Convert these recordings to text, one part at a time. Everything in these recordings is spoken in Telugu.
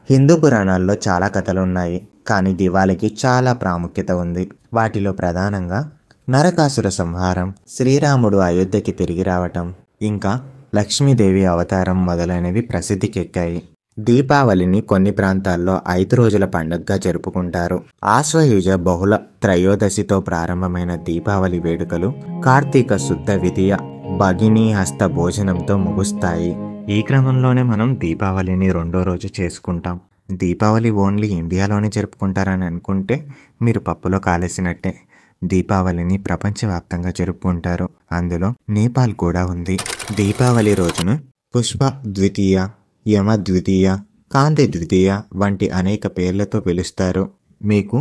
హిందూ పురాణాల్లో చాలా కథలున్నాయి, కానీ దివాళీకి చాలా ప్రాముఖ్యత ఉంది. వాటిలో ప్రధానంగా నరకాసుర సంహారం, శ్రీరాముడు అయోధ్యకి తిరిగి రావటం, ఇంకా లక్ష్మీదేవి అవతారం మొదలైనవి ప్రసిద్ధికెక్కాయి. దీపావళిని కొన్ని ప్రాంతాల్లో 5 రోజుల పండుగగా జరుపుకుంటారు. ఆశ్వయుజ బహుళ త్రయోదశితో ప్రారంభమైన దీపావళి వేడుకలు కార్తీక శుద్ధ విధియ భగినీ హస్త భోజనంతో ముగుస్తాయి. ఈ క్రమంలోనే మనం దీపావళిని 2వ రోజు చేసుకుంటాం. దీపావళి ఓన్లీ ఇండియాలోనే జరుపుకుంటారని అనుకుంటే మీరు పప్పులో కాలేసినట్టే. దీపావళిని ప్రపంచవ్యాప్తంగా జరుపుకుంటారు. అందులో నేపాల్ కూడా ఉంది. దీపావళి రోజును పుష్ప ద్వితీయ, యమ ద్వితీయ, కాంతి ద్వితీయ వంటి అనేక పేర్లతో పిలుస్తారు. మీకు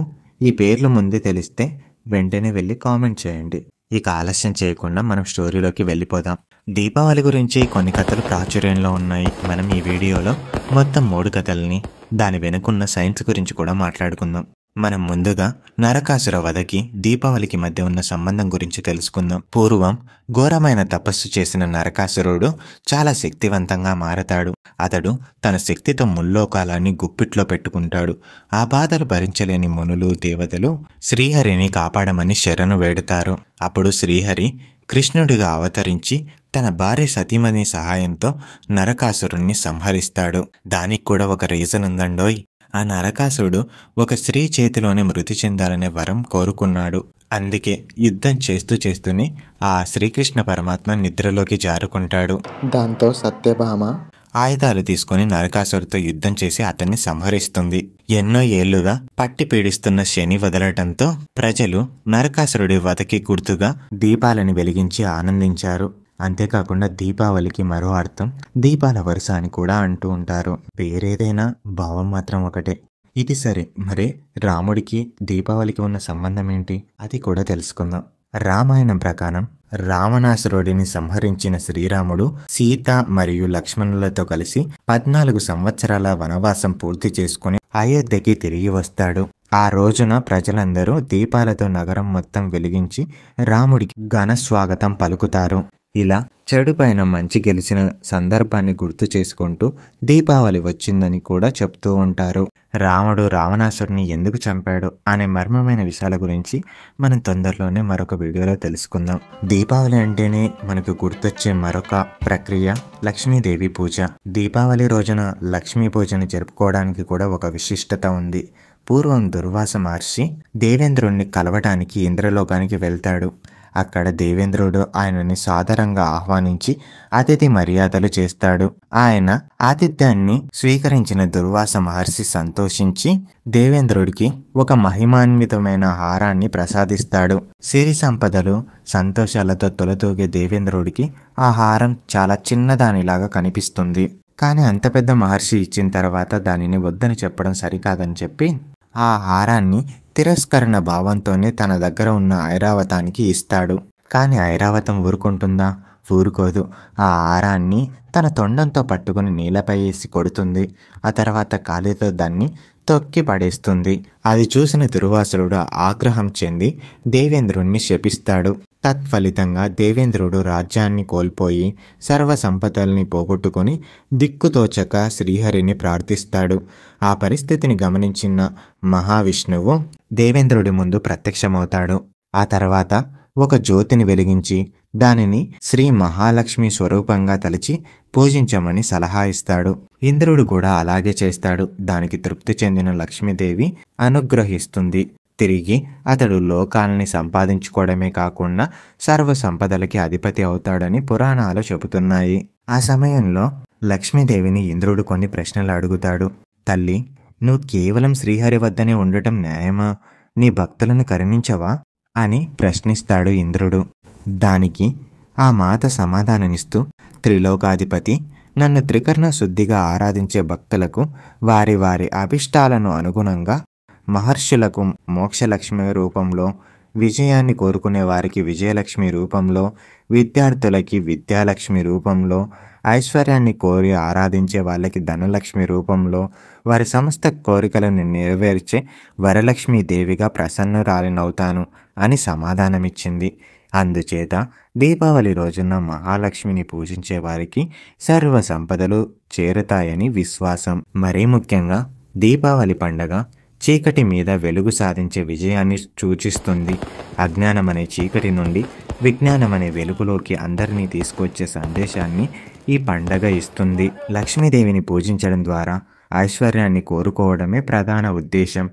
ఈ పేర్లు ముందే తెలిస్తే వెంటనే వెళ్ళి కామెంట్ చేయండి. ఇక ఆలస్యం చేయకుండా మనం స్టోరీలోకి వెళ్ళిపోదాం. దీపావళి గురించి కొన్ని కథలు ప్రాచుర్యంలో ఉన్నాయి. మనం ఈ వీడియోలో మొత్తం 3 కథల్ని, దాని వెనుకున్న సైన్స్ గురించి కూడా మాట్లాడుకుందాం. మనం ముందుగా నరకాసుర వధకి దీపావళికి మధ్య ఉన్న సంబంధం గురించి తెలుసుకుందాం. పూర్వం ఘోరమైన తపస్సు చేసిన నరకాసురుడు చాలా శక్తివంతంగా మారతాడు. అతడు తన శక్తితో ముల్లోకాలాన్ని గుప్పిట్లో పెట్టుకుంటాడు. ఆ బాధలు భరించలేని మునులు, దేవతలు శ్రీహరిని కాపాడమని శరణు వేడుతారు. అప్పుడు శ్రీహరి కృష్ణుడిగా అవతరించి తన భార్య సతీమణి సహాయంతో నరకాసురుణ్ణి సంహరిస్తాడు. దానికి కూడా ఒక రీజన్ ఉందండోయ్. ఆ నరకాసురుడు ఒక స్త్రీ చేతిలోనే మృతి చెందాలనే వరం కోరుకున్నాడు. అందుకే యుద్ధం చేస్తూనే ఆ శ్రీకృష్ణ పరమాత్మ నిద్రలోకి జారుకుంటాడు. దాంతో సత్యభామ ఆయుధాలు తీసుకుని నరకాసురుడితో యుద్ధం చేసి అతన్ని సంహరిస్తుంది. ఎన్నో ఏళ్లుగా పట్టి పీడిస్తున్న శని వదలటంతో ప్రజలు నరకాసురుడి వధకి గుర్తుగా దీపాలను వెలిగించి ఆనందించారు. అంతేకాకుండా దీపావళికి మరో అర్థం దీపాల వరుస అని కూడా అంటూ ఉంటారు. పేరేదైనా భావం మాత్రం ఒకటే. ఇది సరే, మరి రాముడికి దీపావళికి ఉన్న సంబంధం ఏంటి? అది కూడా తెలుసుకుందాం. రామాయణం ప్రకారం రావణాసురుడిని సంహరించిన శ్రీరాముడు సీత మరియు లక్ష్మణులతో కలిసి 14 సంవత్సరాల వనవాసం పూర్తి చేసుకుని అయోధ్యకి తిరిగి వస్తాడు. ఆ రోజున ప్రజలందరూ దీపాలతో నగరం మొత్తం వెలిగించి రాముడికి ఘన స్వాగతం పలుకుతారు. ఇలా చెడు పైన మంచి గెలిచిన సందర్భాన్ని గుర్తు చేసుకుంటూ దీపావళి వచ్చిందని కూడా చెప్తూ ఉంటారు. రాముడు రావణాసురుని ఎందుకు చంపాడు అనే మర్మమైన విషయాల గురించి మనం తొందరలోనే మరొక వీడియోలో తెలుసుకుందాం. దీపావళి అంటేనే మనకు గుర్తొచ్చే మరొక ప్రక్రియ లక్ష్మీదేవి పూజ. దీపావళి రోజున లక్ష్మీ పూజను జరుపుకోవడానికి కూడా ఒక విశిష్టత ఉంది. పూర్వం దుర్వాస మహర్షి దేవేంద్రుణ్ణి కలవటానికి ఇంద్రలోకానికి వెళ్తాడు. అక్కడ దేవేంద్రుడు ఆయనని సాదరంగా ఆహ్వానించి అతిథి మర్యాదలు చేస్తాడు. ఆయన ఆతిథ్యాన్ని స్వీకరించిన దుర్వాస మహర్షి సంతోషించి దేవేంద్రుడికి ఒక మహిమాన్వితమైన హారాన్ని ప్రసాదిస్తాడు. సిరి సంపదలు, సంతోషాలతో తొలతూగే దేవేంద్రుడికి ఆ హారం చాలా చిన్నదానిలాగా కనిపిస్తుంది. కానీ అంత పెద్ద మహర్షి ఇచ్చిన తర్వాత దానిని వద్దని చెప్పడం సరికాదని చెప్పి ఆ హారాన్ని తిరస్కరణ భావంతోనే తన దగ్గర ఉన్న ఐరావతానికి ఇస్తాడు. కానీ ఐరావతం ఊరుకుంటుందా? ఊరుకోదు. ఆ హారాన్ని తన తొండంతో పట్టుకుని నేలపై వేసి కొడుతుంది. ఆ తర్వాత కాలితో దాన్ని తొక్కి పడేస్తుంది. అది చూసిన దుర్వాసుడు ఆగ్రహం చెంది దేవేంద్రుణ్ణి శపిస్తాడు. తత్ఫలితంగా దేవేంద్రుడు రాజ్యాన్ని కోల్పోయి సర్వ సంపదల్ని పోగొట్టుకొని దిక్కుతోచక శ్రీహరిని ప్రార్థిస్తాడు. ఆ పరిస్థితిని గమనించిన మహావిష్ణువు దేవేంద్రుడి ముందు ప్రత్యక్షమవుతాడు. ఆ తర్వాత ఒక జ్యోతిని వెలిగించి దానిని శ్రీ మహాలక్ష్మి స్వరూపంగా తలచి పూజించమని సలహా ఇస్తాడు. ఇంద్రుడు కూడా అలాగే చేస్తాడు. దానికి తృప్తి చెందిన లక్ష్మీదేవి అనుగ్రహిస్తుంది. తిరిగి అతడు లోకాలని సంపాదించుకోవడమే కాకుండా సర్వ సంపదలకి అధిపతి అవుతాడని పురాణాలు చెబుతున్నాయి. ఆ సమయంలో లక్ష్మీదేవిని ఇంద్రుడు కొన్ని ప్రశ్నలు అడుగుతాడు. తల్లి, నువ్వు కేవలం శ్రీహరి వద్దనే ఉండటం న్యాయమా? నీ భక్తులను కరుణించవా అని ప్రశ్నిస్తాడు ఇంద్రుడు. దానికి ఆ మాత సమాధానమిస్తూ, త్రిలోకాధిపతి, నన్ను త్రికరణ శుద్ధిగా ఆరాధించే భక్తులకు వారి వారి అభిష్టాలను అనుగుణంగా, మహర్షులకు మోక్షలక్ష్మి రూపంలో, విజయాన్ని కోరుకునే వారికి విజయలక్ష్మి రూపంలో, విద్యార్థులకి విద్యాలక్ష్మి రూపంలో, ఐశ్వర్యాన్ని కోరి ఆరాధించే వాళ్ళకి ధనలక్ష్మి రూపంలో, వారి సమస్త కోరికలను నెరవేర్చే వరలక్ష్మీదేవిగా ప్రసన్నురాలినవుతాను అని సమాధానమిచ్చింది. అందుచేత దీపావళి రోజున మహాలక్ష్మిని పూజించే వారికి సర్వ సంపదలు చేరుతాయని విశ్వాసం. మరీ ముఖ్యంగా దీపావళి పండగ చీకటి మీద వెలుగు సాధించే విజయాన్ని సూచిస్తుంది. అజ్ఞానం అనే చీకటి నుండి విజ్ఞానం అనే వెలుగులోకి అందరినీ తీసుకొచ్చే సందేశాన్ని ఈ పండగ ఇస్తుంది. లక్ష్మీదేవిని పూజించడం ద్వారా ఐశ్వర్యాన్ని కోరుకోవడమే ప్రధాన ఉద్దేశం.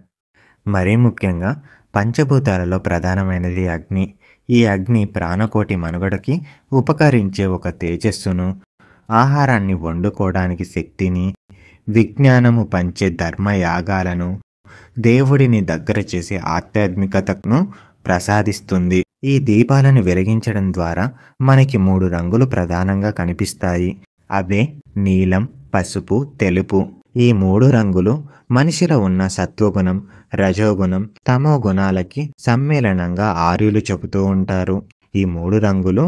మరీ ముఖ్యంగా పంచభూతాలలో ప్రధానమైనది అగ్ని. ఈ అగ్ని ప్రాణకోటి మనుగడకి ఉపకరించే ఒక తేజస్సును, ఆహారాన్ని వండుకోవడానికి శక్తిని, విజ్ఞానము పంచే ధర్మయాగాలను, దేవుడిని దగ్గర చేసే ఆధ్యాత్మికతను ప్రసాదిస్తుంది. ఈ దీపాలను వెలిగించడం ద్వారా మనకి 3 రంగులు ప్రధానంగా కనిపిస్తాయి. అవే నీలం, పసుపు, తెలుపు. ఈ 3 రంగులు మనిషిలో ఉన్న సత్వగుణం, రజోగుణం, తమో గుణాలకి సమ్మేళనంగా ఆర్యులు చెబుతూ ఉంటారు. ఈ 3 రంగులు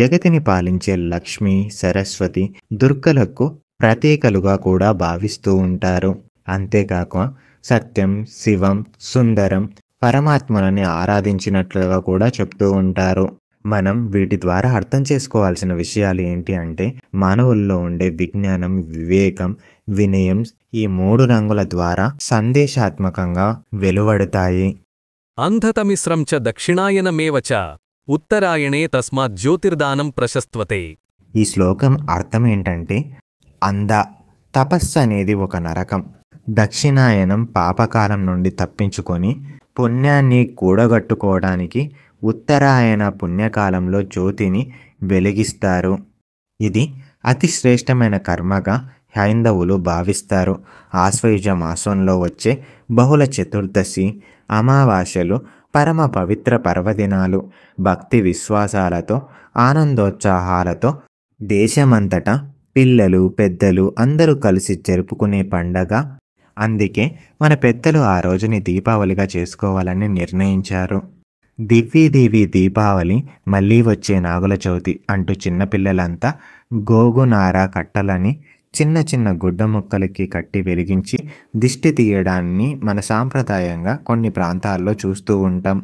జగతిని పాలించే లక్ష్మి, సరస్వతి, దుర్గలకు ప్రతీకలుగా కూడా భావిస్తూ ఉంటారు. అంతేకాక సత్యం, శివం, సుందరం, పరమాత్మలని ఆరాధించినట్లుగా కూడా చెప్తూ ఉంటారు. మనం వీటి ద్వారా అర్థం చేసుకోవాల్సిన విషయాలు ఏంటి అంటే, మానవుల్లో ఉండే విజ్ఞానం, వివేకం, వినయం ఈ 3 రంగుల ద్వారా సందేశాత్మకంగా వెలువడతాయి. అంధతమిశ్రం చ దక్షిణాయనమేవ చ ఉత్తరాయణే తస్మాత్ జ్యోతిర్దానం ప్రశస్త్వతే. ఈ శ్లోకం అర్థం ఏంటంటే, అంధ తపస్సు అనేది ఒక నరకం, దక్షిణాయనం పాపకాలం నుండి తప్పించుకొని పుణ్యాన్ని కూడగట్టుకోవడానికి ఉత్తరాయణ పుణ్యకాలంలో జ్యోతిని వెలిగిస్తారు. ఇది అతి శ్రేష్టమైన కర్మగా హైందవులు భావిస్తారు. ఆశ్వయుజ మాసంలో వచ్చే బహుళ చతుర్దశి, అమావాస్యలు పరమ పవిత్ర పర్వదినాలు. భక్తి విశ్వాసాలతో, ఆనందోత్సాహాలతో దేశమంతటా పిల్లలు, పెద్దలు అందరూ కలిసి జరుపుకునే పండగ. అందుకే మన పెద్దలు ఆ రోజుని దీపావళిగా చేసుకోవాలని నిర్ణయించారు. దివ్వీ దీపావళి, మళ్ళీ వచ్చే నాగుల చవితి అంటూ చిన్నపిల్లలంతా గోగునార కట్టలని చిన్న చిన్న గుడ్డ ముక్కలకి కట్టి వెలిగించి దిష్టి తీయడాన్ని మన సాంప్రదాయంగా కొన్ని ప్రాంతాల్లో చూస్తూ ఉంటాం.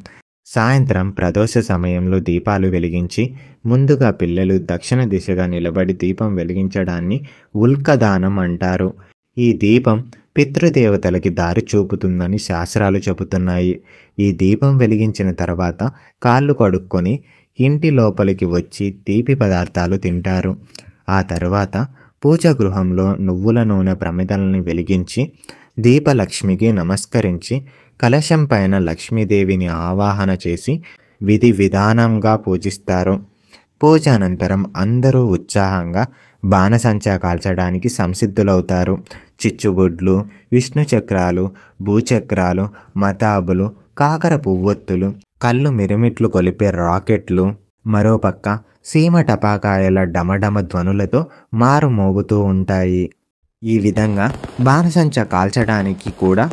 సాయంత్రం ప్రదోష సమయంలో దీపాలు వెలిగించి ముందుగా పిల్లలు దక్షిణ దిశగా నిలబడి దీపం వెలిగించడాన్ని ఉల్కదానం అంటారు. ఈ దీపం పితృదేవతలకి దారి చూపుతుందని శాస్త్రాలు చెబుతున్నాయి. ఈ దీపం వెలిగించిన తర్వాత కాళ్ళు కడుక్కొని ఇంటి లోపలికి వచ్చి తీపి పదార్థాలు తింటారు. ఆ తర్వాత పూజా గృహంలో నువ్వుల నూనె ప్రమిదల్ని వెలిగించి దీపలక్ష్మికి నమస్కరించి కలశం పైన లక్ష్మీదేవిని ఆవాహన చేసి విధి విధానంగా పూజిస్తారు. పూజ అనంతరం అందరూ ఉత్సాహంగా బాణసంచా కాల్చడానికి సంసిద్ధులవుతారు. చిచ్చుబుడ్లు, విష్ణు చక్రాలు, భూచక్రాలు, మతాబులు, కాకర పువ్వొత్తులు, కళ్ళు మిరుమిట్లు కొలిపే రాకెట్లు, మరోపక్క సీమ టపాకాయల డమడమ ధ్వనులతో మారు మోగుతూ ఉంటాయి. ఈ విధంగా బాణసంచా కాల్చడానికి కూడా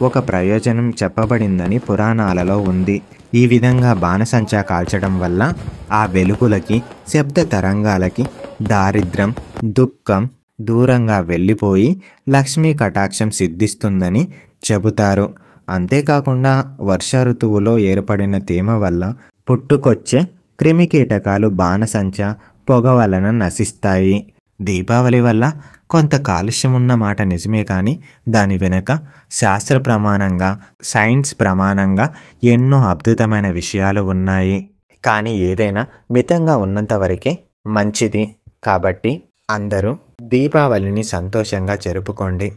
ఒక ప్రయోజనం చెప్పబడిందని పురాణాలలో ఉంది. ఈ విధంగా బాణసంచా కాల్చడం వల్ల ఆ వెలుగులకి, శబ్ద తరంగాలకి దారిద్ర్యం, దుఃఖం దూరంగా వెళ్ళిపోయి లక్ష్మీ కటాక్షం సిద్ధిస్తుందని చెబుతారు. అంతేకాకుండా వర్ష ఋతువులో ఏర్పడిన తేమ వల్ల పుట్టుకొచ్చే క్రిమికీటకాలు బాణసంచా, పొగ వలన నశిస్తాయి. దీపావళి వల్ల కొంత కాలుష్యం ఉన్న మాట నిజమే, కానీ దాని వెనుక శాస్త్ర ప్రమాణంగా, సైన్స్ ప్రమాణంగా ఎన్నో అద్భుతమైన విషయాలు ఉన్నాయి. కానీ ఏదైనా మితంగా ఉన్నంత వరకే మంచిది. కాబట్టి అందరూ దీపావళిని సంతోషంగా జరుపుకోండి.